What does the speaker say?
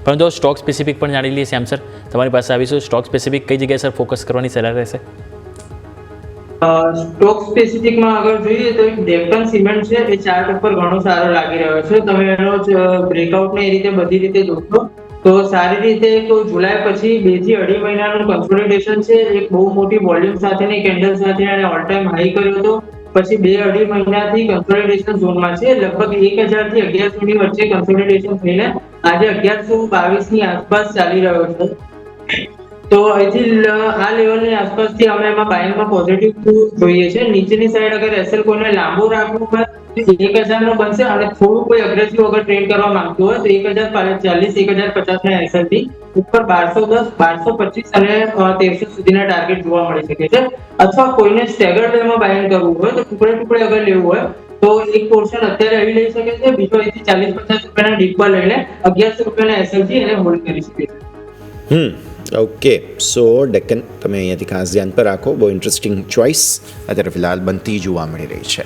પરંતુ stock specific પણ જાણી લઈએ શ્યામ સર, તમારી પાસે આવીશું. સ્ટોક સ્પેસિફિક કઈ જગ્યાએ સર ફોકસ કરવાની સલાહ રહેશે? સ્ટોક સ્પેસિફિકમાં અગર જોઈએ તો ડેક્કન સિમેન્ટ છે એ ચાર્ટ ઉપર ઘણો સારો લાગી રહ્યો છે. તમે એનો બ્રેકઆઉટ ને એ રીતે બધી રીતે જોશો તો સારી રીતે તો જુલાઈ પછી 2 થી 2.5 મહિનાનું કન્સોલિડેશન છે. એક બહુ મોટી વોલ્યુમ સાથેની કેન્ડલ સાથે અને ઓલ ટાઈમ હાઈ કર્યો હતો. પછી 2-2.5 મહિનાથી કન્સોલિડેશન ઝોનમાં છે. લગભગ 1000 થી 1100 ની વચ્ચે કન્સોલિડેશન થઈને આજે 1122 ની આસપાસ ચાલી રહ્યો છે. તો અહીંથી આ લેવલની આસપાસથી અમે એમાં બાયિંગમાં પોઝિટિવ જોઈએ છે. નીચેની સાઈડ અગર એસએલ કોઈને લાંબુ રાખવું હોય તો 1000 નો બનશે અને થોડું કોઈ અગ્રેસિવ અગર ટ્રેડ કરવા માંગતું હોય તો 1040 1050 ના એસએલ થી ઉપર 1210 1225 અને 1300 સુધીના ટાર્ગેટ જોવા મળી શકે છે. અથવા કોઈને સ્ટેગર વેમાં બાયિંગ કરવું હોય તો ટુકડે અગર લેવું હોય તો એક પોર્શન અત્યારે અહીં લઈ શકે છે. બીજો અહીંથી 40-50 રૂપિયાના ડીપ પર લઈને 1100 રૂપિયાના એસએલ થી એને હોલ્ડ કરી શકે છે. ઓકે, સો ડેક્કન તમે અહીંયાથી ખાસ ધ્યાન પર રાખો. બહુ ઇન્ટરેસ્ટિંગ ચોઇસ અત્યારે ફિલહાલ બનતી જોવા મળી રહી છે.